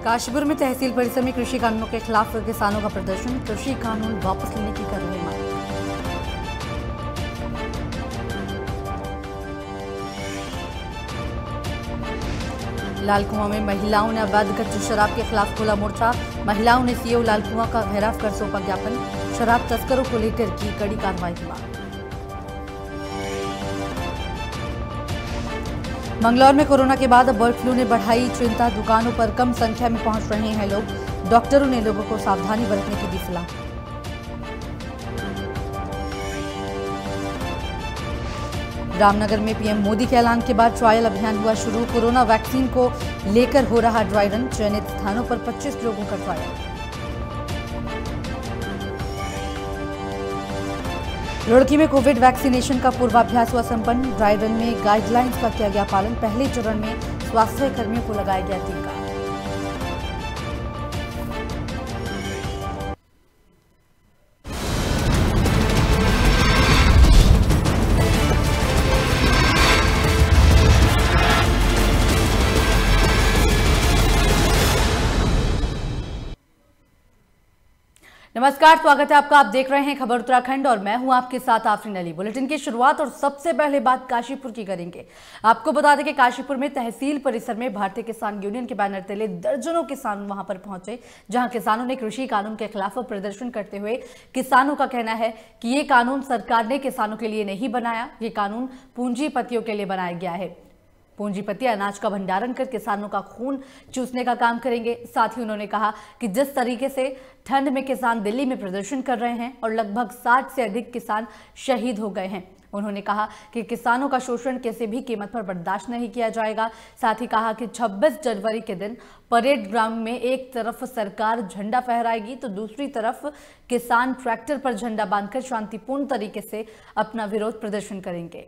काशीपुर में तहसील परिसर में कृषि कानूनों के खिलाफ किसानों का प्रदर्शन। कृषि कानून वापस लेने की कर रहे मांग। लालकुआं में महिलाओं ने अवैध कच्ची शराब के खिलाफ खोला मोर्चा। महिलाओं ने सीओ लालकुआं का घेराव कर सौंपा ज्ञापन। शराब तस्करों को लेकर की कड़ी कार्रवाई की मांग। मंगलौर में कोरोना के बाद अब बर्ड फ्लू ने बढ़ाई चिंता। दुकानों पर कम संख्या में पहुंच रहे हैं लोग। डॉक्टरों ने लोगों को सावधानी बरतने की दी सलाह। रामनगर में पीएम मोदी के ऐलान के बाद ट्रायल अभियान हुआ शुरू। कोरोना वैक्सीन को लेकर हो रहा ड्राई रन। चयनित स्थानों पर 25 लोगों का ट्रायल। रुड़की में कोविड वैक्सीनेशन का पूर्वाभ्यास हुआ संपन्न। ड्राई रन में गाइडलाइंस का किया गया पालन। पहले चरण में स्वास्थ्य कर्मियों को लगाया गया टीका। नमस्कार, स्वागत है आपका। आप देख रहे हैं खबर उत्तराखंड और मैं हूं आपके साथ आफरीन अली। बुलेटिन की शुरुआत और सबसे पहले बात काशीपुर की करेंगे। आपको बता दें कि काशीपुर में तहसील परिसर में भारतीय किसान यूनियन के बैनर तले दर्जनों किसान वहां पर पहुंचे, जहां किसानों ने कृषि कानून के खिलाफ प्रदर्शन करते हुए किसानों का कहना है कि ये कानून सरकार ने किसानों के लिए नहीं बनाया, ये कानून पूंजीपतियों के लिए बनाया गया है। पूंजीपति अनाज का भंडारण कर किसानों का खून चूसने का काम करेंगे। साथ ही उन्होंने कहा कि जिस तरीके से ठंड में किसान दिल्ली में प्रदर्शन कर रहे हैं और लगभग 60 से अधिक किसान शहीद हो गए हैं, उन्होंने कहा कि किसानों का शोषण किसी भी कीमत पर बर्दाश्त नहीं किया जाएगा। साथ ही कहा कि 26 जनवरी के दिन परेड ग्राउंड में एक तरफ सरकार झंडा फहराएगी तो दूसरी तरफ किसान ट्रैक्टर पर झंडा बांधकर शांतिपूर्ण तरीके से अपना विरोध प्रदर्शन करेंगे।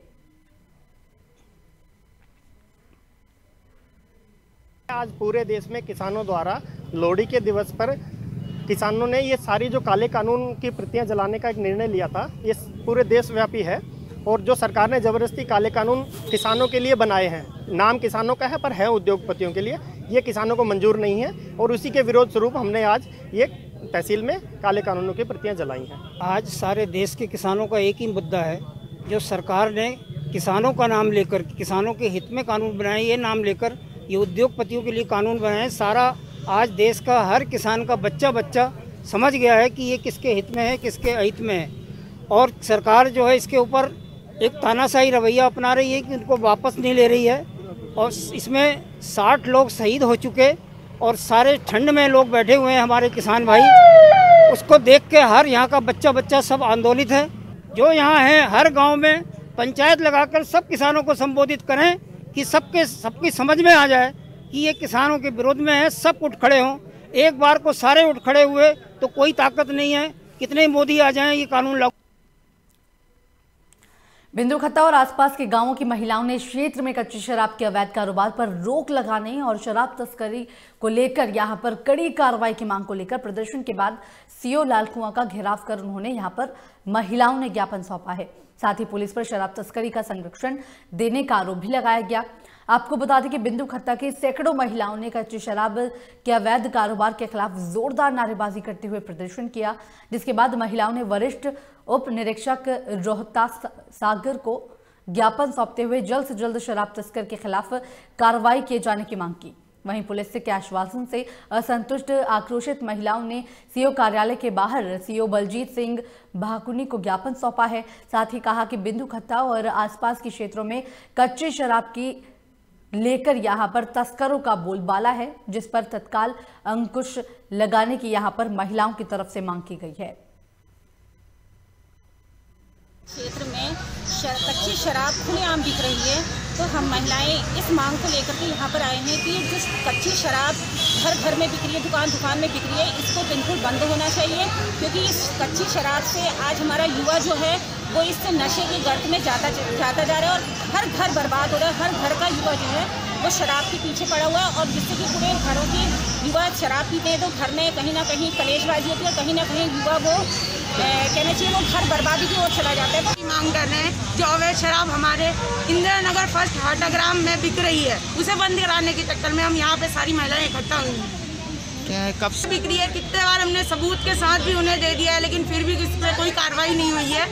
आज पूरे देश में किसानों द्वारा लोहड़ी के दिवस पर किसानों ने ये सारी जो काले कानून की प्रतियां जलाने का एक निर्णय लिया था, ये पूरे देशव्यापी है। और जो सरकार ने ज़बरदस्ती काले कानून किसानों के लिए बनाए हैं, नाम किसानों का है पर है उद्योगपतियों के लिए, ये किसानों को मंजूर नहीं है। और उसी के विरोध स्वरूप हमने आज ये तहसील में काले कानूनों की प्रतियां जलाई हैं। आज सारे देश के किसानों का एक ही मुद्दा है, जो सरकार ने किसानों का नाम लेकर, किसानों के हित में कानून बनाए, ये नाम लेकर ये उद्योगपतियों के लिए कानून बनाए। सारा आज देश का हर किसान का बच्चा समझ गया है कि ये किसके हित में है, किसके अहित में है। और सरकार जो है इसके ऊपर एक तानाशाही रवैया अपना रही है कि उनको वापस नहीं ले रही है। और इसमें 60 लोग शहीद हो चुके और सारे ठंड में लोग बैठे हुए हैं हमारे किसान भाई। उसको देख के हर यहाँ का बच्चा सब आंदोलित है। जो यहाँ है हर गाँव में पंचायत लगाकर सब किसानों को संबोधित करें कि सबकी समझ में आ जाए कि ये किसानों के विरोध में है। सब उठ खड़े हों। एक बार को सारे उठ खड़े हुए तो कोई ताकत नहीं है, कितने मोदी आ जाएं, ये कानून लागू। बिंदु-खत्ता और आसपास के गांवों की महिलाओं ने क्षेत्र में कच्ची शराब के अवैध कारोबार पर रोक लगाने और शराब तस्करी को लेकर यहां पर कड़ी कार्रवाई की मांग को लेकर प्रदर्शन के बाद सीओ लालकुआं का घेराव कर उन्होंने यहां पर महिलाओं ने ज्ञापन सौंपा है। साथ ही पुलिस पर शराब तस्करी का संरक्षण देने का आरोप भी लगाया गया। आपको बता दें कि बिंदु-खत्ता की सैकड़ों महिलाओं ने कच्ची शराब के अवैध कारोबार के खिलाफ जोरदार नारेबाजी करते हुए प्रदर्शन किया, जिसके बाद महिलाओं ने वरिष्ठ उप निरीक्षक रोहतास सागर को ज्ञापन सौंपते हुए जल्द से जल्द शराब तस्कर के खिलाफ कार्रवाई किए जाने की मांग की। वहीं पुलिस के आश्वासन से असंतुष्ट आक्रोशित महिलाओं ने सीओ कार्यालय के बाहर सीओ बलजीत सिंह भाकुनी को ज्ञापन सौंपा है। साथ ही कहा कि बिंदु-खत्ता और आसपास के क्षेत्रों में कच्ची शराब की लेकर यहां पर तस्करों का बोलबाला है, जिस पर तत्काल अंकुश लगाने की यहां पर महिलाओं की तरफ से मांग की गई है। क्षेत्र में कच्ची शराब खुलेआम बिक रही है, तो हम महिलाएं इस मांग को लेकर के यहाँ पर आए हैं कि जिस कच्ची शराब घर घर में बिक रही है, दुकान दुकान में बिक रही है, इसको बिल्कुल बंद होना चाहिए। क्योंकि इस कच्ची शराब से आज हमारा युवा जो है वो इस नशे के गर्त में जाता जा रहा है और हर घर बर्बाद हो रहा है। हर घर का युवा जो है वो शराब के पीछे पड़ा हुआ है और जिससे कि पूरे घरों की युवा शराब पीते हैं तो घर में कहीं ना कहीं कलेशबाजी होती है, कहीं ना कहीं युवा वो कहना चाहिए वो घर बर्बादी की ओर चला जाता है। मांग कर रहे हैं जो अवैध शराब हमारे इंदिरा नगर फर्स्ट हाटाग्राम में बिक रही है, उसे बंद कराने के चक्कर में हम यहाँ पे सारी महिलाएं इकट्ठा हुई हैं। कब से बिक्री है, कितने बार हमने सबूत के साथ भी उन्हें दे दिया है, लेकिन फिर भी इस पर कोई कार्रवाई नहीं हुई है।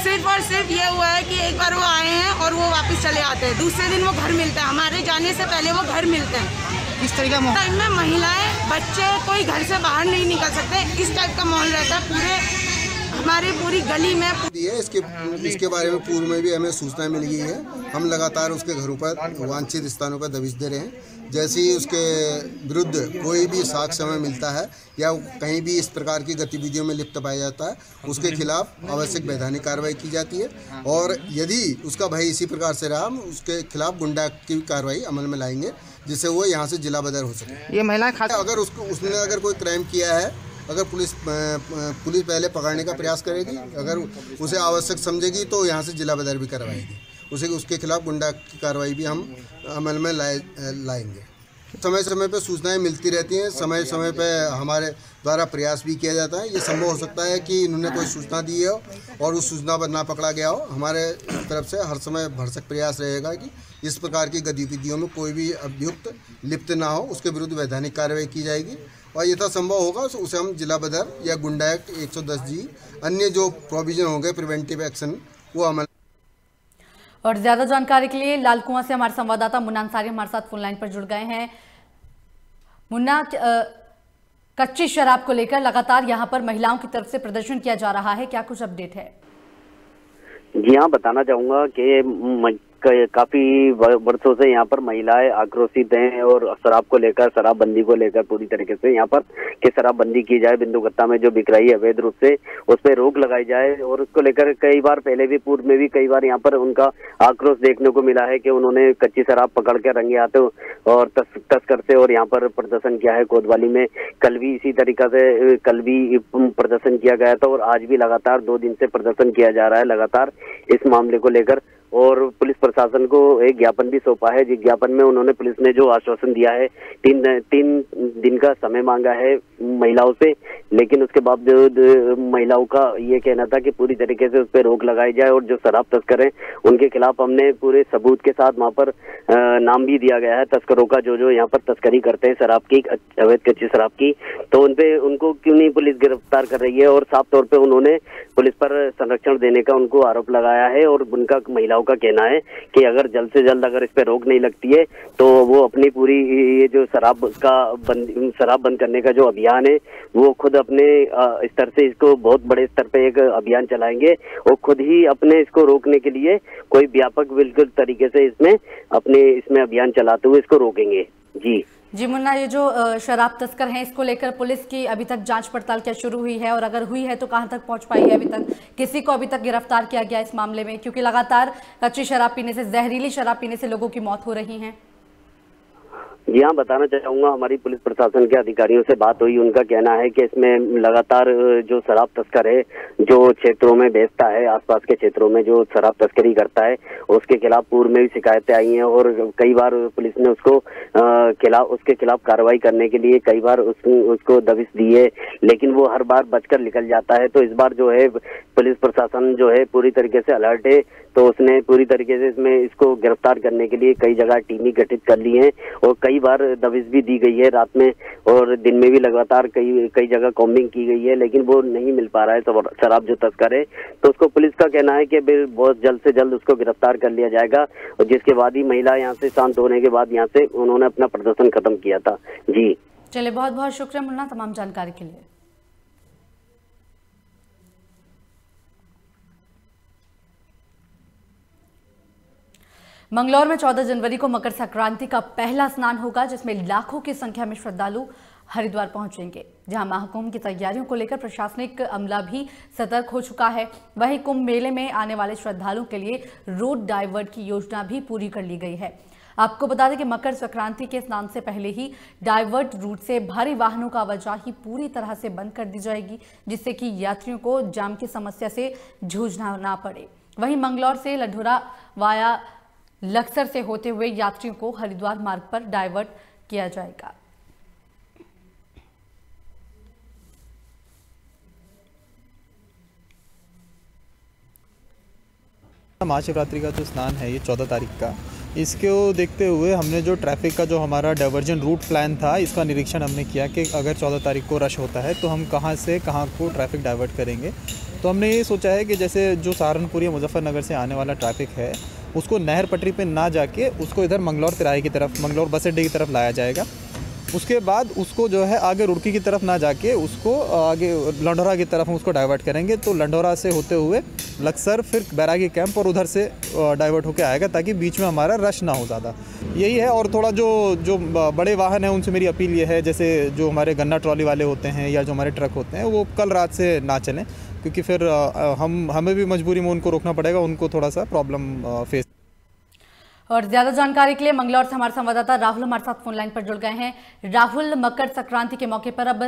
सिर्फ और सिर्फ ये हुआ है कि एक बार वो आए हैं और वो वापस चले आते हैं, दूसरे दिन वो घर मिलता है, हमारे जाने से पहले वो घर मिलते हैं। किस तरीके का टाइम में महिलाएं, बच्चे कोई घर से बाहर नहीं निकल सकते, इस टाइप का माहौल रहता है पूरे हमारी पूरी गली में। इसके बारे में पूर्व में भी हमें सूचना मिल गई है। हम लगातार उसके घरों पर वांछित स्थानों पर दबिश दे रहे हैं। जैसे ही उसके विरुद्ध कोई भी साक्ष्य हमें मिलता है या कहीं भी इस प्रकार की गतिविधियों में लिप्त पाया जाता है, उसके खिलाफ आवश्यक वैधानिक कार्रवाई की जाती है। और यदि उसका भय इसी प्रकार से रहा, हम उसके खिलाफ गुंडा की कार्रवाई अमल में लाएंगे, जिससे वो यहाँ से जिला बदर हो सके। ये महिलाएं अगर उसने अगर कोई क्राइम किया है, अगर पुलिस पहले पकड़ने का प्रयास करेगी, अगर उसे आवश्यक समझेगी तो यहाँ से जिला बदर भी करवाएगी। उसके खिलाफ गुंडा की कार्रवाई भी हम अमल में लाएंगे। समय समय पर सूचनाएं मिलती रहती हैं, समय समय पर हमारे द्वारा प्रयास भी किया जाता है। ये संभव हो सकता है कि इन्होंने कोई सूचना दी हो और उस सूचना पर ना पकड़ा गया हो। हमारे तरफ से हर समय भरसक प्रयास रहेगा कि इस प्रकार की गतिविधियों में कोई भी अभियुक्त लिप्त ना हो, उसके विरुद्ध वैधानिक कार्रवाई की जाएगी और यथासंभव होगा तो उसे हम जिला बदर या गुंडा एक्ट 110G अन्य जो प्रोविजन होंगे प्रिवेंटिव एक्शन वो अमल। और ज्यादा जानकारी के लिए लाल कुआं से हमारे संवाददाता मुन्ना अंसारी हमारे साथ फोन लाइन पर जुड़ गए हैं। मुन्ना, कच्ची शराब को लेकर लगातार यहां पर महिलाओं की तरफ से प्रदर्शन किया जा रहा है, क्या कुछ अपडेट है? जी हाँ, बताना चाहूंगा कि काफी वर्षों से यहाँ पर महिलाएं आक्रोशित हैं और शराब को लेकर, शराबबंदी को लेकर पूरी तरीके से यहाँ पर कि शराबबंदी की जाए, बिंदुगत्ता में जो बिक रही है अवैध रूप से उस पर रोक लगाई जाए। और उसको लेकर कई बार पहले भी पूर्व में भी कई बार यहाँ पर उनका आक्रोश देखने को मिला है कि उन्होंने कच्ची शराब पकड़ के रंगे हाथों और तस्कर से और यहाँ पर प्रदर्शन किया है। कोतवाली में कल भी इसी तरीका से प्रदर्शन किया गया था और आज भी लगातार 2 दिन से प्रदर्शन किया जा रहा है लगातार इस मामले को लेकर। और पुलिस प्रशासन को एक ज्ञापन भी सौंपा है, जिस ज्ञापन में उन्होंने पुलिस ने जो आश्वासन दिया है 3 दिन का समय मांगा है महिलाओं से, लेकिन उसके बावजूद महिलाओं का ये कहना था कि पूरी तरीके से उस पर रोक लगाई जाए और जो शराब तस्कर हैं उनके खिलाफ हमने पूरे सबूत के साथ वहाँ पर नाम भी दिया गया है तस्करों का, जो यहाँ पर तस्करी करते हैं शराब की, अवैध कच्ची शराब की। तो उनको क्यों नहीं पुलिस गिरफ्तार कर रही है? और साफ तौर पर उन्होंने पुलिस पर संरक्षण देने का उनको आरोप लगाया है और उनका महिलाओं का कहना है कि अगर जल्द से जल्द अगर इस पे रोक नहीं लगती है तो वो अपनी पूरी ये जो शराब बंद करने का जो अभियान है वो खुद अपने स्तर से इसको बहुत बड़े स्तर पे एक अभियान चलाएंगे और खुद ही अपने इसको रोकने के लिए कोई व्यापक बिल्कुल तरीके से इसमें अभियान चलाते हुए इसको रोकेंगे। जी मुन्ना, ये जो शराब तस्कर हैं इसको लेकर पुलिस की अभी तक जांच पड़ताल क्या शुरू हुई है और अगर हुई है तो कहां तक पहुंच पाई है? अभी तक किसी को अभी तक गिरफ्तार किया गया इस मामले में? क्योंकि लगातार कच्ची शराब पीने से, जहरीली शराब पीने से लोगों की मौत हो रही है। जी हाँ, बताना चाहूंगा हमारी पुलिस प्रशासन के अधिकारियों से बात हुई, उनका कहना है कि इसमें लगातार जो शराब तस्कर है जो क्षेत्रों में बेचता है, आसपास के क्षेत्रों में जो शराब तस्करी करता है उसके खिलाफ पूर्व में भी शिकायतें आई हैं और कई बार पुलिस ने उसके खिलाफ कार्रवाई करने के लिए कई बार उसको दबिश दी है, लेकिन वो हर बार बचकर निकल जाता है। तो इस बार जो है पुलिस प्रशासन जो है पूरी तरीके से अलर्ट है, तो उसने पूरी तरीके से इसको गिरफ्तार करने के लिए कई जगह टीमें गठित कर ली हैं और कई बार दबिश भी दी गई है रात में और दिन में भी लगातार कई जगह कॉम्बिंग की गई है, लेकिन वो नहीं मिल पा रहा है शराब जो तस्कर है। तो उसको पुलिस का कहना है कि बहुत जल्द से जल्द उसको गिरफ्तार कर लिया जाएगा और जिसके बाद ही महिला यहाँ से शांत होने के बाद यहाँ से उन्होंने अपना प्रदर्शन खत्म किया था। जी चलिए, बहुत बहुत शुक्रिया मुन्ना तमाम जानकारी के लिए। मंगलौर में 14 जनवरी को मकर संक्रांति का पहला स्नान होगा, जिसमें लाखों की संख्या में श्रद्धालु हरिद्वार पहुंचेंगे, जहां महाकुंभ की तैयारियों को लेकर प्रशासनिक अमला भी सतर्क हो चुका है। वहीं कुंभ मेले में आने वाले श्रद्धालुओं के लिए रोड डाइवर्ट की योजना भी पूरी कर ली गई है। आपको बता दें कि मकर संक्रांति के स्नान से पहले ही डाइवर्ट रूट से भारी वाहनों का आवाजाही पूरी तरह से बंद कर दी जाएगी, जिससे कि यात्रियों को जाम की समस्या से जूझना ना पड़े। वहीं मंगलौर से लढौरा वाया लक्सर से होते हुए यात्रियों को हरिद्वार मार्ग पर डाइवर्ट किया जाएगा। महाशिवरात्रि का जो स्नान है ये 14 तारीख का, इसको देखते हुए हमने जो ट्रैफिक का जो हमारा डाइवर्जन रूट प्लान था, इसका निरीक्षण हमने किया कि अगर 14 तारीख को रश होता है तो हम कहाँ से कहाँ को ट्रैफिक डाइवर्ट करेंगे। तो हमने ये सोचा है कि जैसे जो सहारनपुर या मुजफ्फरनगर से आने वाला ट्रैफिक है उसको नहर पटरी पे ना जाके उसको इधर मंगलौर तिराहे की तरफ, मंगलौर बस अड्डे की तरफ लाया जाएगा। उसके बाद उसको जो है आगे रुड़की की तरफ ना जाके उसको आगे लंढौरा की तरफ हम उसको डाइवर्ट करेंगे। तो लंढौरा से होते हुए लक्सर, फिर बैरागी कैंप और उधर से डाइवर्ट होकर आएगा ताकि बीच में हमारा रश ना हो ज़्यादा। यही है। और थोड़ा जो बड़े वाहन हैं उनसे मेरी अपील ये है, जैसे जो हमारे गन्ना ट्रॉली वाले होते हैं या जो हमारे ट्रक होते हैं, वो कल रात से ना चलें, क्योंकि फिर हमें भी मजबूरी में उनको रोकना पड़ेगा, उनको थोड़ा सा प्रॉब्लम फेस। और ज्यादा जानकारी के लिए मंगलौर से हमारे संवाददाता राहुल हमारे साथ फोन लाइन पर जुड़ गए हैं। राहुल, मकर संक्रांति के मौके पर अब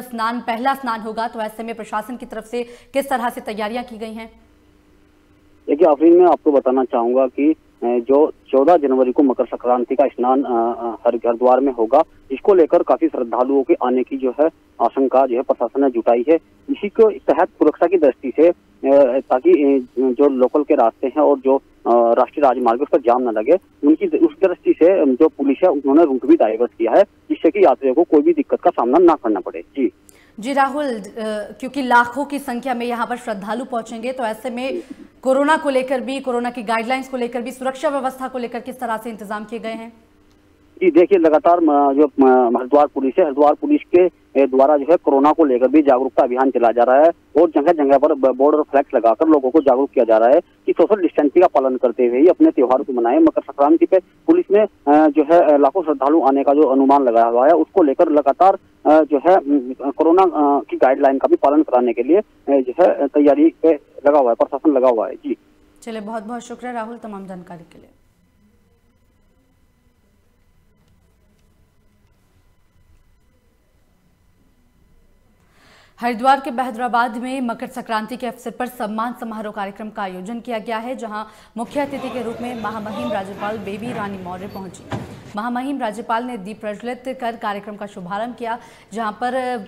पहला स्नान होगा, तो ऐसे में प्रशासन की तरफ से किस तरह से तैयारियां की गई हैं? देखिए आफरीन, मैं आपको बताना चाहूंगा कि जो 14 जनवरी को मकर संक्रांति का स्नान हरिद्वार में होगा, इसको लेकर काफी श्रद्धालुओं के आने की जो है आशंका जो है प्रशासन ने जुटाई है। इसी को तहत सुरक्षा की दृष्टि से ताकि जो लोकल के रास्ते हैं और जो राष्ट्रीय राजमार्ग उस पर जाम न लगे, उस दृष्टि से जो पुलिस है उन्होंने रूट भी डाइवर्ट किया है, जिससे कि यात्रियों को कोई भी दिक्कत का सामना ना करना पड़े। जी राहुल, क्योंकि लाखों की संख्या में यहाँ पर श्रद्धालु पहुंचेंगे, तो ऐसे में कोरोना को लेकर भी, कोरोना की गाइडलाइंस को लेकर भी, सुरक्षा व्यवस्था को लेकर किस तरह से इंतजाम किए गए हैं? जी देखिए, लगातार जो हरिद्वार पुलिस है, हरिद्वार पुलिस के द्वारा जो है कोरोना को लेकर भी जागरूकता अभियान चलाया जा रहा है और जगह जगह पर बोर्ड और फ्लैक्स लगाकर लोगों को जागरूक किया जा रहा है कि सोशल डिस्टेंसिंग का पालन करते हुए ही अपने त्योहार को मनाएं। मकर संक्रांति पे पुलिस ने जो है लाखों श्रद्धालु आने का जो अनुमान लगाया हुआ है, उसको लेकर लगातार जो है कोरोना की गाइडलाइन का भी पालन कराने के लिए जो है तैयारी पे लगा हुआ है, प्रशासन लगा हुआ है। जी चलिए, बहुत बहुत शुक्रिया राहुल तमाम जानकारी के लिए। हरिद्वार के बहादुराबाद में मकर संक्रांति के अवसर पर सम्मान समारोह कार्यक्रम का आयोजन किया गया है, जहां मुख्य अतिथि के रूप में महामहिम राज्यपाल बेबी रानी मौर्य पहुंची। महामहिम राज्यपाल ने दीप प्रज्वलित कर कार्यक्रम का शुभारंभ किया, जहां पर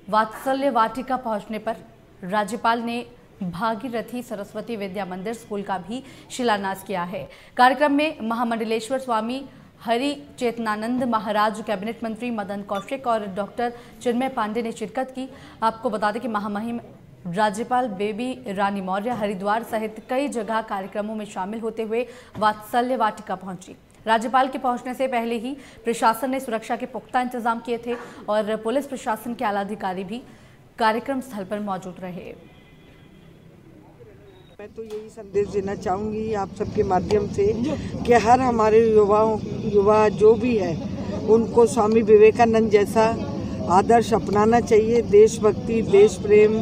वात्सल्य वाटिका पहुंचने पर राज्यपाल ने भागीरथी सरस्वती विद्या मंदिर स्कूल का भी शिलान्यास किया है। कार्यक्रम में महामंडलेश्वर स्वामी हरि चेतनानंद महाराज, कैबिनेट मंत्री मदन कौशिक और डॉक्टर चिन्मय पांडे ने शिरकत की। आपको बता दें कि महामहिम राज्यपाल बेबी रानी मौर्य हरिद्वार सहित कई जगह कार्यक्रमों में शामिल होते हुए वात्सल्य वाटिका पहुंची। राज्यपाल के पहुंचने से पहले ही प्रशासन ने सुरक्षा के पुख्ता इंतजाम किए थे और पुलिस प्रशासन के आला अधिकारी भी कार्यक्रम स्थल पर मौजूद रहे। मैं तो यही संदेश देना चाहूँगी आप सबके माध्यम से कि हर हमारे युवा जो भी है उनको स्वामी विवेकानंद जैसा आदर्श अपनाना चाहिए। देशभक्ति, देश प्रेम,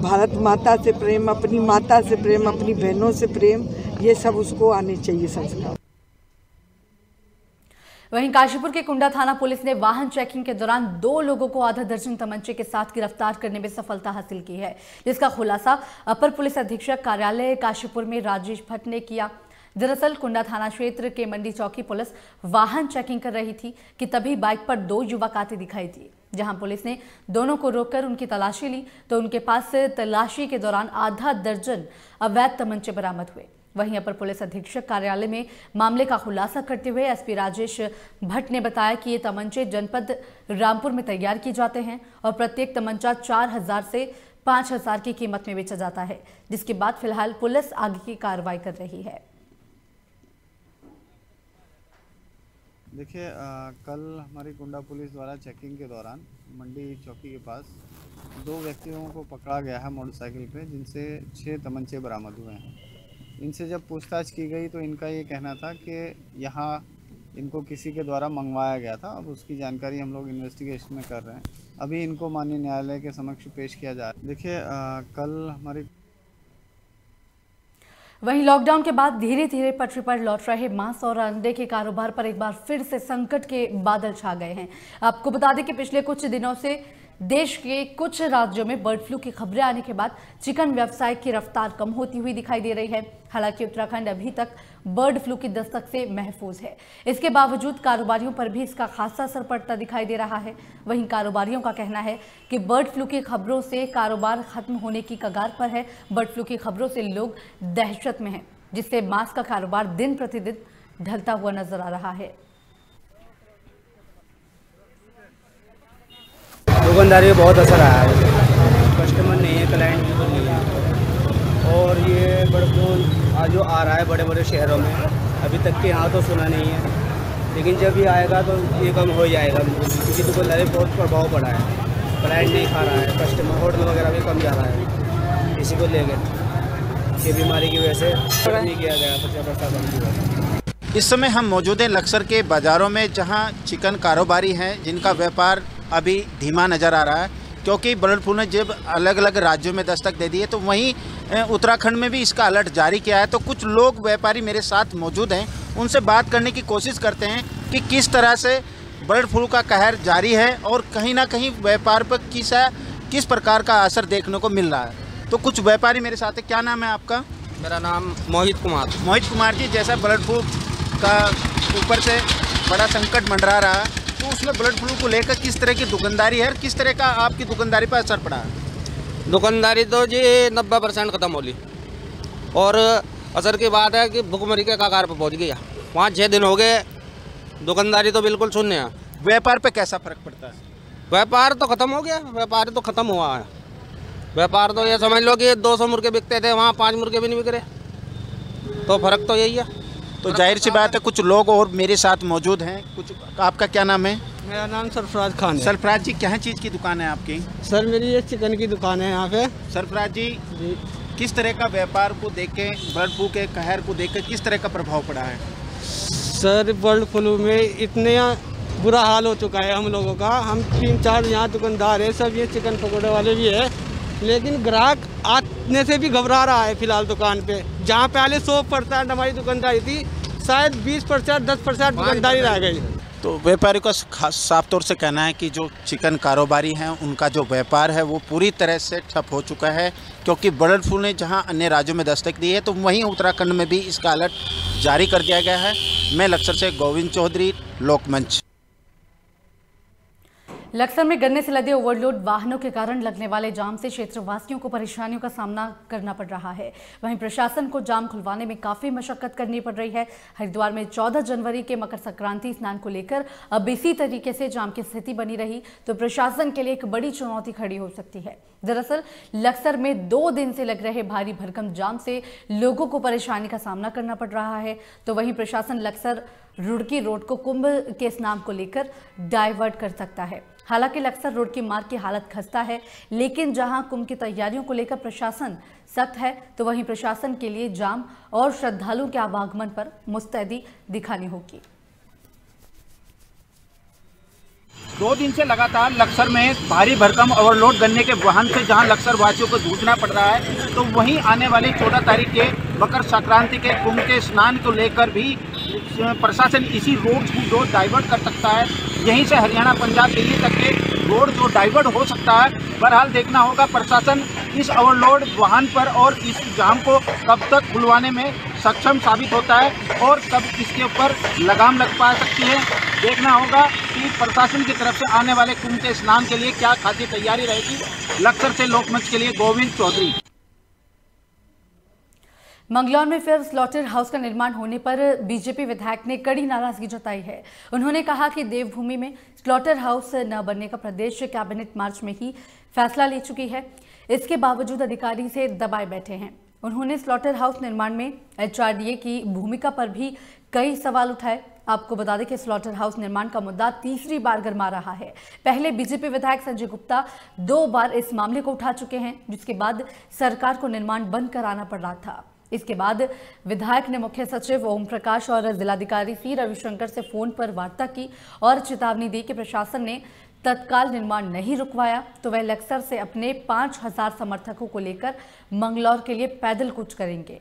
भारत माता से प्रेम, अपनी माता से प्रेम, अपनी बहनों से प्रेम, ये सब उसको आने चाहिए संस्कार। वहीं काशीपुर के कुंडा थाना पुलिस ने वाहन चेकिंग के दौरान 2 लोगों को आधा दर्जन तमंचे के साथ गिरफ्तार करने में सफलता हासिल की है, जिसका खुलासा अपर पुलिस अधीक्षक कार्यालय काशीपुर में राजेश भट्ट ने किया। दरअसल कुंडा थाना क्षेत्र के मंडी चौकी पुलिस वाहन चेकिंग कर रही थी कि तभी बाइक पर 2 युवक आते दिखाई दिए। जहां पुलिस ने दोनों को रोककर उनकी तलाशी ली तो उनके पास से तलाशी के दौरान आधा दर्जन अवैध तमंचे बरामद हुए। वहीं अपर पुलिस अधीक्षक कार्यालय में मामले का खुलासा करते हुए एसपी राजेश भट्ट ने बताया कि ये तमंचे जनपद रामपुर में तैयार किए जाते हैं और प्रत्येक तमंचा 4000 से 5000 की कीमत में बेचा जाता है, जिसके बाद फिलहाल पुलिस आगे की कार्रवाई कर रही है। देखिए, कल हमारी कुंडा पुलिस द्वारा चेकिंग के दौरान मंडी चौकी के पास 2 व्यक्तियों को पकड़ा गया है मोटरसाइकिल पे, जिनसे 6 तमंचे बरामद हुए हैं। इनसे जब पूछताछ की गई तो इनका ये कहना था कि यहाँ इनको किसी के द्वारा मंगवाया गया था। अब उसकी जानकारी हम लोग इन्वेस्टिगेशन में कर रहे हैं। अभी इनको माननीय न्यायालय के समक्ष पेश किया जा रहा है। देखिए, कल हमारी वहीं लॉकडाउन के बाद धीरे धीरे पटरी पर लौट रहे मांस और अंडे के कारोबार पर एक बार फिर से संकट के बादल छा गए हैं। आपको बता दें कि पिछले कुछ दिनों से देश के कुछ राज्यों में बर्ड फ्लू की खबरें आने के बाद चिकन व्यवसाय की रफ्तार कम होती हुई दिखाई दे रही है। हालांकि उत्तराखंड अभी तक बर्ड फ्लू की दस्तक से महफूज है। इसके बावजूद कारोबारियों पर भी इसका खासा असर पड़ता दिखाई दे रहा है। वहीं कारोबारियों का कहना है कि बर्ड फ्लू की खबरों से कारोबार खत्म होने की कगार पर है। बर्ड फ्लू की खबरों से लोग दहशत में हैं, जिससे मांस का कारोबार दिन प्रतिदिन ढलता हुआ नजर आ रहा है। दुकानदारी में बहुत असर आया है, कस्टमर नहीं है, क्लाइंट बिल्कुल नहीं है। और ये बर्ड फ्लू जो आ रहा है बड़े बड़े शहरों में, अभी तक के यहाँ तो सुना नहीं है, लेकिन जब ये आएगा तो ये कम हो जाएगा, क्योंकि दुकानदारी बहुत प्रभाव पड़ा है। क्लाइंट नहीं खा रहा है, कस्टमर होटल वगैरह भी कम जा रहा है, इसी को लेकर ये बीमारी की वजह से नहीं किया गया प्रशासन की वजह। इस समय हम मौजूद हैं लक्सर के बाज़ारों में, जहां चिकन कारोबारी हैं जिनका व्यापार अभी धीमा नज़र आ रहा है, क्योंकि बर्ड फ्लू ने जब अलग अलग राज्यों में दस्तक दे दी है तो वहीं उत्तराखंड में भी इसका अलर्ट जारी किया है। तो कुछ लोग व्यापारी मेरे साथ मौजूद हैं, उनसे बात करने की कोशिश करते हैं कि किस तरह से बर्ड फ्लू का कहर जारी है और कहीं ना कहीं व्यापार पर किस प्रकार का असर देखने को मिल रहा है। तो कुछ व्यापारी मेरे साथ है। क्या नाम है आपका? मेरा नाम मोहित कुमार। मोहित कुमार जी, जैसा बर्ड फ्लू का ऊपर से बड़ा संकट मंडरा रहा है, तो उसमें बर्ड फ्लू को लेकर किस तरह की दुकानदारी है और किस तरह का आपकी दुकानदारी पर असर पड़ा है? दुकानदारी तो जी 90% ख़त्म हो ली, और असर की बात है कि भुखमरी के कगार पर पहुंच गया। 5-6 दिन हो गए, दुकानदारी तो बिल्कुल शून्य है। व्यापार पे कैसा फर्क पड़ता है? व्यापार तो ख़त्म हो गया, व्यापार तो ख़त्म हुआ है। व्यापार तो ये समझ लो कि 200 मुर्गे बिकते थे, वहाँ 5 मुर्गे भी नहीं बिक रहे, तो फ़र्क तो यही है। तो जाहिर सी बात है कुछ लोग और मेरे साथ मौजूद हैं। कुछ आपका क्या नाम है? मेरा नाम सरफराज खान है। सरफराज जी, क्या चीज़ की दुकान है आपकी? सर मेरी ये चिकन की दुकान है यहाँ पे। सरफराज जी, किस तरह का व्यापार को देख के, बर्ड फ्लू के कहर को देख के किस तरह का प्रभाव पड़ा है? सर बर्ड फ्लू में इतने बुरा हाल हो चुका है हम लोगों का। हम 3-4 यहाँ दुकानदार है, सब ये चिकन पकौड़े वाले भी है, लेकिन ग्राहक आने से भी घबरा रहा है। फिलहाल दुकान पे जहाँ पहले 100% हमारी दुकानदारी थी, शायद 20% 10% दुकानदारी रह गई। तो व्यापारी का साफ तौर से कहना है कि जो चिकन कारोबारी हैं उनका जो व्यापार है वो पूरी तरह से ठप हो चुका है, क्योंकि बर्ड फ्लू ने जहां अन्य राज्यों में दस्तक दी है तो वहीं उत्तराखंड में भी इसका अलर्ट जारी कर दिया गया है। मैं लक्सर से गोविंद चौधरी, लोकमंच। लक्सर में गन्ने से लदे ओवरलोड वाहनों के कारण लगने वाले जाम से क्षेत्रवासियों को परेशानियों का सामना करना पड़ रहा है। वहीं प्रशासन को जाम खुलवाने में काफी मशक्कत करनी पड़ रही है। हरिद्वार में 14 जनवरी के मकर संक्रांति स्नान को लेकर अब इसी तरीके से जाम की स्थिति बनी रही तो प्रशासन के लिए एक बड़ी चुनौती खड़ी हो सकती है। दरअसल लक्सर में 2 दिन से लग रहे भारी भरकम जाम से लोगों को परेशानी का सामना करना पड़ रहा है। तो वहीं प्रशासन लक्सर रुड़की रोड को कुंभ के स्नान को लेकर डाइवर्ट कर सकता है। हालांकि लक्सर रोड की मार्ग की हालत खस्ता है, लेकिन जहां कुंभ की तैयारियों को लेकर प्रशासन सख्त है तो वहीं प्रशासन के लिए जाम और श्रद्धालुओं के आवागमन पर मुस्तैदी दिखानी होगी। 2 दिन से लगातार लक्सर में भारी भरकम ओवरलोड गन्ने के वाहन से जहां लक्सर वासियों को जूझना पड़ रहा है, तो वहीं आने वाली 14 तारीख के मकर संक्रांति के कुंभ के स्नान को लेकर भी प्रशासन इसी रोड को डाइवर्ट कर सकता है। यहीं से हरियाणा, पंजाब, दिल्ली तक के रोड जो डाइवर्ट हो सकता है। बहरहाल देखना होगा प्रशासन इस ओवरलोड वाहन पर और इस जाम को कब तक खुलवाने में सक्षम साबित होता है और कब इसके ऊपर लगाम लग पा सकती है। देखना होगा कि प्रशासन की तरफ से आने वाले कुंभ के स्नान के लिए क्या खासी तैयारी रहेगी। लक्सर से लोकमंच के लिए गोविंद चौधरी। मंगलौर में फिर स्लॉटर हाउस का निर्माण होने पर बीजेपी विधायक ने कड़ी नाराजगी जताई है। उन्होंने कहा कि देवभूमि में स्लॉटर हाउस न बनने का प्रदेश कैबिनेट मार्च में ही फैसला ले चुकी है, इसके बावजूद अधिकारी से दबाए बैठे हैं। उन्होंने स्लॉटर हाउस निर्माण में HRDA की भूमिका पर भी कई सवाल उठाए। आपको बता दें कि स्लॉटर हाउस निर्माण का मुद्दा तीसरी बार गरमा रहा है। पहले बीजेपी विधायक संजय गुप्ता 2 बार इस मामले को उठा चुके हैं, जिसके बाद सरकार को निर्माण बंद कराना पड़ रहा था। इसके बाद विधायक ने मुख्य सचिव ओम प्रकाश और जिलाधिकारी सी रविशंकर से फोन पर वार्ता की और चेतावनी दी कि प्रशासन ने तत्काल निर्माण नहीं रुकवाया तो वह लक्सर से अपने 5000 समर्थकों को लेकर मंगलौर के लिए पैदल कूच करेंगे।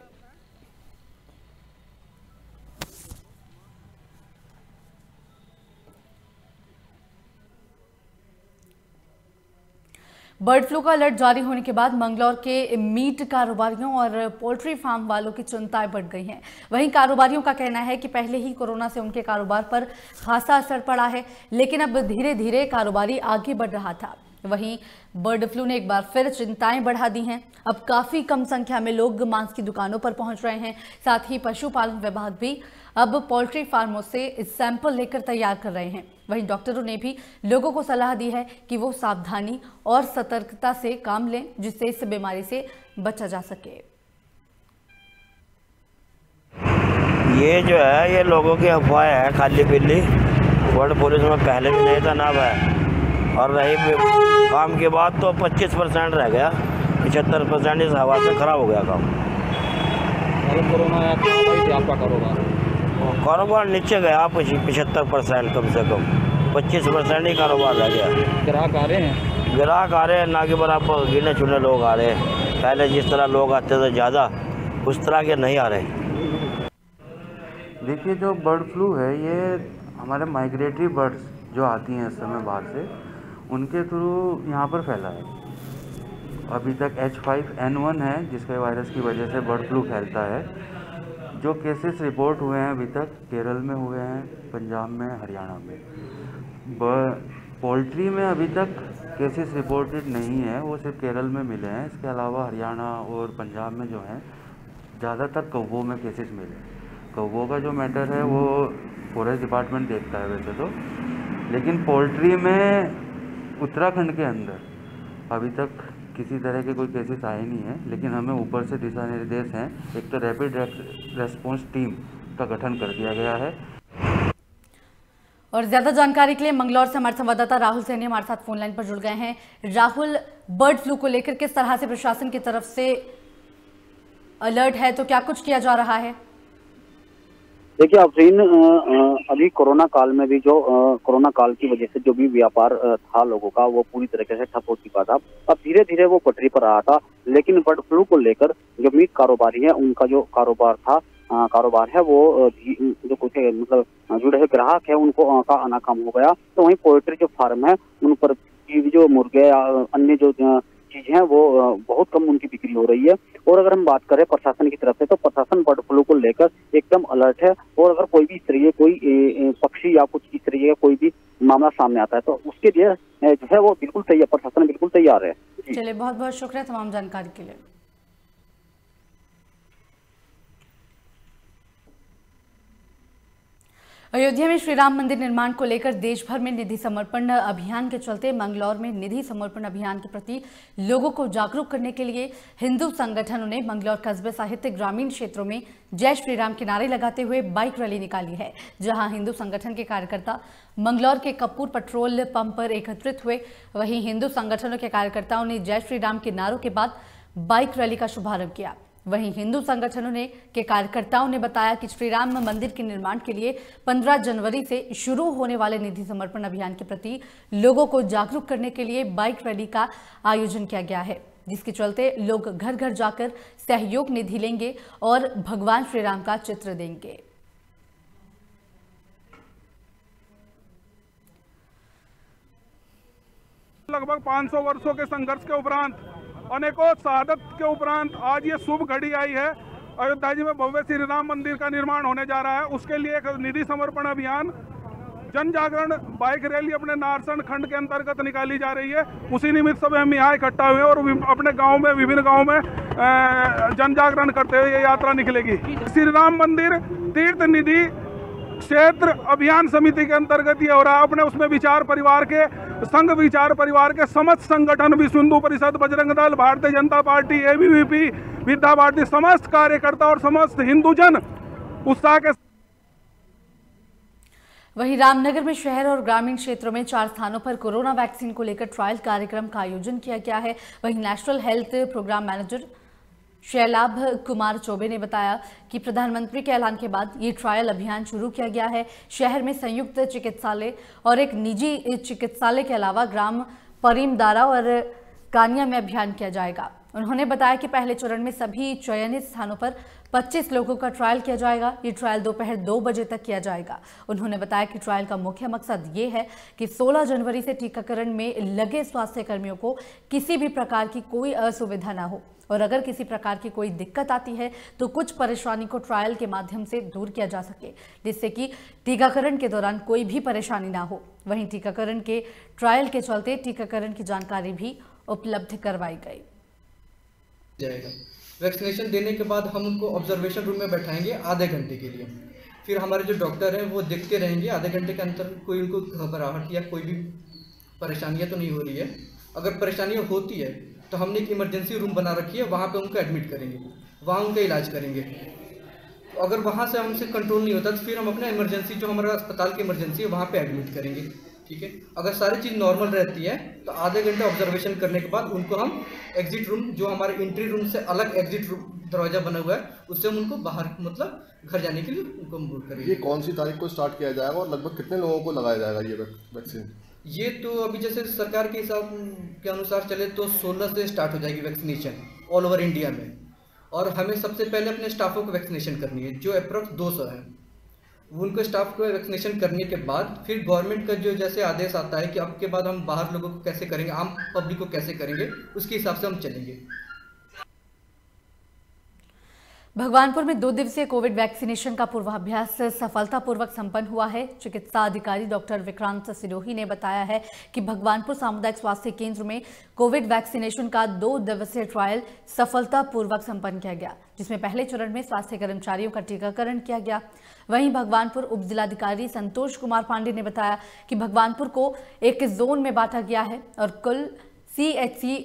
बर्ड फ्लू का अलर्ट जारी होने के बाद मंगलौर के मीट कारोबारियों और पोल्ट्री फार्म वालों की चिंताएं बढ़ गई हैं। वहीं कारोबारियों का कहना है कि पहले ही कोरोना से उनके कारोबार पर खासा असर पड़ा है, लेकिन अब धीरे धीरे कारोबारी आगे बढ़ रहा था। वहीं बर्ड फ्लू ने एक बार फिर चिंताएं बढ़ा दी हैं। अब काफी कम संख्या में लोग मांस की दुकानों पर पहुंच रहे हैं। साथ ही पशुपालन विभाग भी अब पोल्ट्री फार्मों से सैंपल लेकर तैयार कर रहे हैं। वहीं डॉक्टरों ने भी लोगों को सलाह दी है कि वो सावधानी और सतर्कता से काम लें, जिससे इस बीमारी से बचा जा सके। ये जो है ये लोगों की अफवाह है खाली पीली। वर्ल्ड पुलिस में पहले भी नहीं था नाम है, और रही काम की बात तो 25% रह गया, 75% इस हवा से खराब हो गया काम। कोरोना आपका कारोबार नीचे गया 75% कम से कम, 25% ही कारोबार रह गया। ग्राहक आ रहे हैं? ग्राहक आ रहे हैं, ना कि बराबर गिने चुने लोग आ रहे हैं। पहले जिस तरह लोग आते थे ज़्यादा, उस तरह के नहीं आ रहे। देखिए, जो बर्ड फ्लू है ये हमारे माइग्रेटरी बर्ड्स जो आती हैं इस समय बाहर से, उनके थ्रू यहाँ पर फैला है। अभी तक H5N1 है जिसके वायरस की वजह से बर्ड फ्लू फैलता है। जो केसेस रिपोर्ट हुए हैं अभी तक केरल में हुए हैं, पंजाब में, हरियाणा में। पोल्ट्री में अभी तक केसेस रिपोर्टेड नहीं है, वो सिर्फ केरल में मिले हैं। इसके अलावा हरियाणा और पंजाब में जो हैं ज़्यादातर कौवों में केसेस मिले। कौवों का जो मैटर है वो फॉरेस्ट डिपार्टमेंट देखता है वैसे तो, लेकिन पोल्ट्री में उत्तराखंड के अंदर अभी तक किसी तरह के कोई केसेस आए नहीं हैं। लेकिन हमें ऊपर से दिशा निर्देश हैं, एक तो रैपिड रेस्पॉन्स टीम का गठन कर दिया गया है। और ज्यादा जानकारी के लिए मंगलौर से हमारे संवाददाता राहुल सैनी हमारे साथ फोन लाइन पर जुड़ गए हैं। राहुल, बर्ड फ्लू को लेकर किस तरह से प्रशासन की तरफ से अलर्ट है, तो क्या कुछ किया जा रहा है? देखिए अफरीन, अभी कोरोना काल में भी जो कोरोना काल की वजह से जो भी व्यापार था लोगों का, वो पूरी तरीके से ठप हो चुका था। अब धीरे धीरे वो पटरी पर आ रहा था, लेकिन बर्ड फ्लू को लेकर जो मीट कारोबारी है उनका जो कारोबार है वो जो कुछ मतलब जुड़े हुए ग्राहक है उनको का आना कम हो गया। तो वहीं पोल्ट्री जो फार्म है उन पर जो मुर्गे या अन्य जो चीजें हैं वो बहुत कम उनकी बिक्री हो रही है। और अगर हम बात करें प्रशासन की तरफ से, तो प्रशासन बर्ड फ्लू को लेकर एकदम अलर्ट है। और अगर कोई भी इस तरीके कोई पक्षी या कुछ इस तरीके का कोई भी मामला सामने आता है तो उसके लिए जो है वो बिल्कुल तैयार, प्रशासन बिल्कुल तैयार है। चलिए, बहुत बहुत शुक्रिया तमाम जानकारी के लिए। अयोध्या में श्री राम मंदिर निर्माण को लेकर देश भर में निधि समर्पण अभियान के चलते मंगलौर में निधि समर्पण अभियान के प्रति लोगों को जागरूक करने के लिए हिंदू संगठनों ने मंगलौर कस्बे साहित्य ग्रामीण क्षेत्रों में जय श्री राम के नारे लगाते हुए बाइक रैली निकाली है। जहां हिंदू संगठन के कार्यकर्ता मंगलौर के कपूर पेट्रोल पंप पर एकत्रित हुए, वहीं हिंदू संगठनों के कार्यकर्ताओं ने जय श्री राम के नारों के बाद बाइक रैली का शुभारंभ किया। वहीं हिंदू संगठनों के कार्यकर्ताओं ने बताया कि श्री राम मंदिर के निर्माण के लिए 15 जनवरी से शुरू होने वाले निधि समर्पण अभियान के प्रति लोगों को जागरूक करने के लिए बाइक रैली का आयोजन किया गया है, जिसके चलते लोग घर घर जाकर सहयोग निधि लेंगे और भगवान श्री राम का चित्र देंगे। लगभग 500 वर्षों के संघर्ष के उपरांत, अनेकों शहादत के उपरांत आज ये शुभ घड़ी आई है। अयोध्या जी में भव्य श्री राम मंदिर का निर्माण होने जा रहा है। उसके लिए एक निधि समर्पण अभियान, जन जागरण बाइक रैली अपने नारसन खंड के अंतर्गत निकाली जा रही है। उसी निमित्त सब हम यहाँ इकट्ठा हुए और अपने गांव में, विभिन्न गांव में जन जागरण करते हुए ये यात्रा निकलेगी। श्री राम मंदिर तीर्थ निधि क्षेत्र अभियान समिति के अंतर्गत ये हो रहा है। अपने उसमें विचार परिवार के संघ विचार परिवार के समस्त संगठन, विश्व हिंदू परिषद, बजरंग दल, भारतीय जनता पार्टी, ABVP, विद्या भारती, समस्त कार्यकर्ता और समस्त हिंदूजन उत्साह के। वहीं रामनगर में शहर और ग्रामीण क्षेत्रों में 4 स्थानों पर कोरोना वैक्सीन को लेकर ट्रायल कार्यक्रम का आयोजन किया गया है। वहीं national health program manager Shailabh Kumar Chaubey ने बताया कि प्रधानमंत्री के ऐलान के बाद ये ट्रायल अभियान शुरू किया गया है। शहर में संयुक्त चिकित्सालय और एक निजी चिकित्सालय के अलावा ग्राम परीमदारा और कानिया में अभियान किया जाएगा। उन्होंने बताया कि पहले चरण में सभी चयनित स्थानों पर 25 लोगों का ट्रायल किया जाएगा। ये ट्रायल दोपहर 2 बजे तक किया जाएगा। उन्होंने बताया कि ट्रायल का मुख्य मकसद ये है कि 16 जनवरी से टीकाकरण में लगे स्वास्थ्य कर्मियों को किसी भी प्रकार की कोई असुविधा न हो और अगर किसी प्रकार की कोई दिक्कत आती है तो कुछ परेशानी को ट्रायल के माध्यम से दूर किया जा सके, जिससे कि टीकाकरण के दौरान कोई भी परेशानी ना हो। वहीं टीकाकरण के ट्रायल के चलते टीकाकरण की जानकारी भी उपलब्ध करवाई गई जाएगा। वैक्सीनेशन देने के बाद हम उनको ऑब्जर्वेशन रूम में बैठाएंगे आधे घंटे के लिए। फिर हमारे जो डॉक्टर हैं वो देखते रहेंगे आधे घंटे के अंदर कोई उनको घबराहट या कोई भी परेशानियाँ तो नहीं हो रही है। अगर परेशानियाँ होती है तो हमने एक इमरजेंसी रूम बना रखी है, वहाँ पे उनको एडमिट करेंगे, वहाँ उनका इलाज करेंगे। अगर वहाँ से हमसे कंट्रोल नहीं होता तो फिर हम अपना इमरजेंसी जो हमारा अस्पताल की इमरजेंसी है वहाँ पे एडमिट करेंगे। ठीक है, अगर सारी चीज़ नॉर्मल रहती है तो आधे घंटे ऑब्जर्वेशन करने के बाद उनको हम एग्जिट रूम, जो हमारे एंट्री रूम से अलग एग्जिट रूम दरवाजा बना हुआ है, उससे हम उनको बाहर मतलब घर जाने के लिए उनको मूव करेंगे। ये कौन सी तारीख को स्टार्ट किया जाएगा और लगभग कितने लोगों को लगाया जाएगा ये वैक्सीन? ये तो अभी जैसे सरकार के हिसाब के अनुसार चले तो 16 से स्टार्ट हो जाएगी वैक्सीनेशन ऑल ओवर इंडिया में। और हमें सबसे पहले अपने स्टाफों को वैक्सीनेशन करनी है, जो अप्रॉक्स 200 हैं। उनको स्टाफ को वैक्सीनेशन करने के बाद फिर गवर्नमेंट का जो जैसे आदेश आता है कि अब के बाद हम बाहर लोगों को कैसे करेंगे, आम पब्लिक को कैसे करेंगे, उसके हिसाब से हम चलेंगे। भगवानपुर में 2 दिवसीय कोविड वैक्सीनेशन का पूर्वाभ्यास सफलतापूर्वक संपन्न हुआ है। चिकित्सा अधिकारी डॉक्टर विक्रांत सिरोही ने बताया है कि भगवानपुर सामुदायिक स्वास्थ्य केंद्र में कोविड वैक्सीनेशन का 2 दिवसीय ट्रायल सफलतापूर्वक संपन्न किया गया, जिसमें पहले चरण में स्वास्थ्य कर्मचारियों का टीकाकरण किया गया। वहीं भगवानपुर उप जिलाधिकारी संतोष कुमार पांडे ने बताया कि भगवानपुर को एक जोन में बांटा गया है और कुल CHC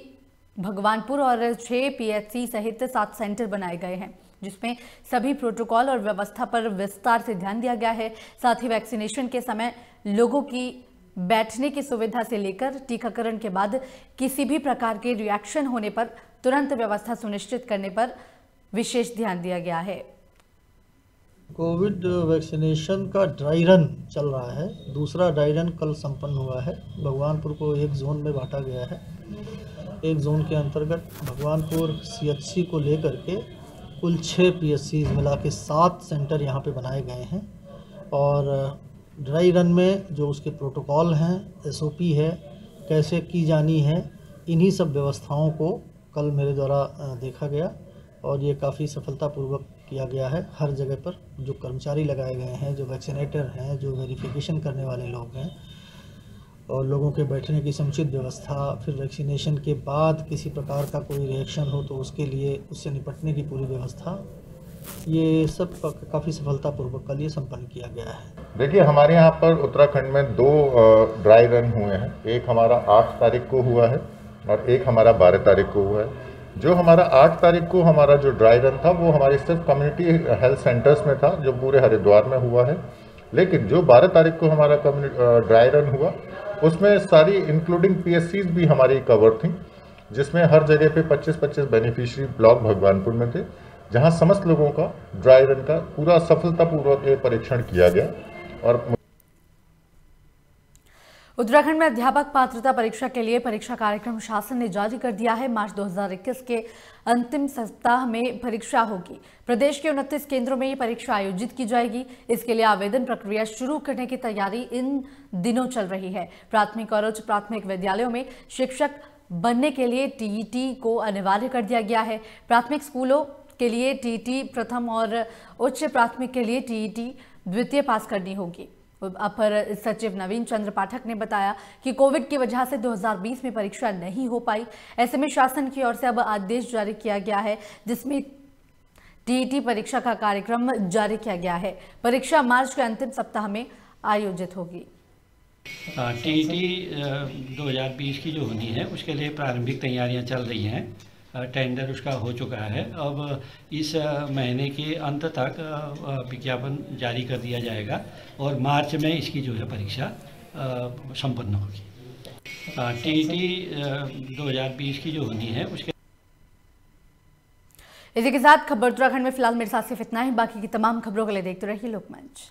भगवानपुर और 6 PHC सहित 7 सेंटर बनाए गए हैं, जिसमें सभी प्रोटोकॉल और व्यवस्था पर विस्तार से ध्यान दिया गया है। साथ ही वैक्सीनेशन के समय लोगों की बैठने की सुविधा से लेकर टीकाकरण के बाद किसी भी प्रकार के रिएक्शन होने पर तुरंत व्यवस्था सुनिश्चित करने पर विशेष ध्यान दिया गया है। कोविड वैक्सीनेशन का ड्राई रन चल रहा है। दूसरा ड्राई रन कल संपन्न हुआ है। भगवानपुर को एक जोन में बांटा गया है। एक जोन के अंतर्गत भगवानपुर CHC को लेकर के कुल 6 PHC मिला के 7 सेंटर यहाँ पे बनाए गए हैं और ड्राई रन में जो उसके प्रोटोकॉल हैं, SOP है, कैसे की जानी है, इन्हीं सब व्यवस्थाओं को कल मेरे द्वारा देखा गया और ये काफ़ी सफलतापूर्वक किया गया है। हर जगह पर जो कर्मचारी लगाए गए हैं, जो वैक्सीनेटर हैं, जो वेरिफिकेशन करने वाले लोग हैं और लोगों के बैठने की समुचित व्यवस्था, फिर वैक्सीनेशन के बाद किसी प्रकार का कोई रिएक्शन हो तो उसके लिए उससे निपटने की पूरी व्यवस्था, ये सब काफ़ी सफलतापूर्वक कल ये संपन्न किया गया है। देखिए, हमारे यहाँ पर उत्तराखंड में 2 ड्राई रन हुए हैं। एक हमारा 8 तारीख को हुआ है और एक हमारा 12 तारीख को हुआ है। जो हमारा 8 तारीख को हमारा जो ड्राई रन था वो हमारे सिर्फ कम्युनिटी हेल्थ सेंटर्स में था, जो पूरे हरिद्वार में हुआ है। लेकिन जो 12 तारीख को हमारा ड्राई रन हुआ उसमें सारी इंक्लूडिंग PHCs भी हमारी कवर थी, जिसमें हर जगह पे 25-25 बेनिफिशियरी ब्लॉक भगवानपुर में थे, जहां समस्त लोगों का ड्राई रन का पूरा सफलतापूर्वक परीक्षण किया गया। और उत्तराखंड में अध्यापक पात्रता परीक्षा के लिए परीक्षा कार्यक्रम शासन ने जारी कर दिया है। मार्च 2021 के अंतिम सप्ताह में परीक्षा होगी। प्रदेश के 29 केंद्रों में ये परीक्षा आयोजित की जाएगी। इसके लिए आवेदन प्रक्रिया शुरू करने की तैयारी इन दिनों चल रही है। प्राथमिक और उच्च प्राथमिक विद्यालयों में शिक्षक बनने के लिए TET को अनिवार्य कर दिया गया है। प्राथमिक स्कूलों के लिए TET प्रथम और उच्च प्राथमिक के लिए TET द्वितीय पास करनी होगी। अपर सचिव नवीन चंद्र पाठक ने बताया कि कोविड की वजह से 2020 में परीक्षा नहीं हो पाई। ऐसे में शासन की ओर से अब आदेश जारी किया गया है, जिसमें TET परीक्षा का कार्यक्रम जारी किया गया है। परीक्षा मार्च के अंतिम सप्ताह में आयोजित होगी। TET 2020 की जो होनी है उसके लिए प्रारंभिक तैयारियां चल रही हैं। टेंडर उसका हो चुका है। अब इस महीने के अंत तक विज्ञापन जारी कर दिया जाएगा और मार्च में इसकी जो है परीक्षा संपन्न होगी। TET 2020 की जो होनी है उसके इसी के साथ खबर उत्तराखंड में फिलहाल मेरे साथ सिर्फ इतना ही। बाकी की तमाम खबरों के लिए देखते रहिए लोकमंच।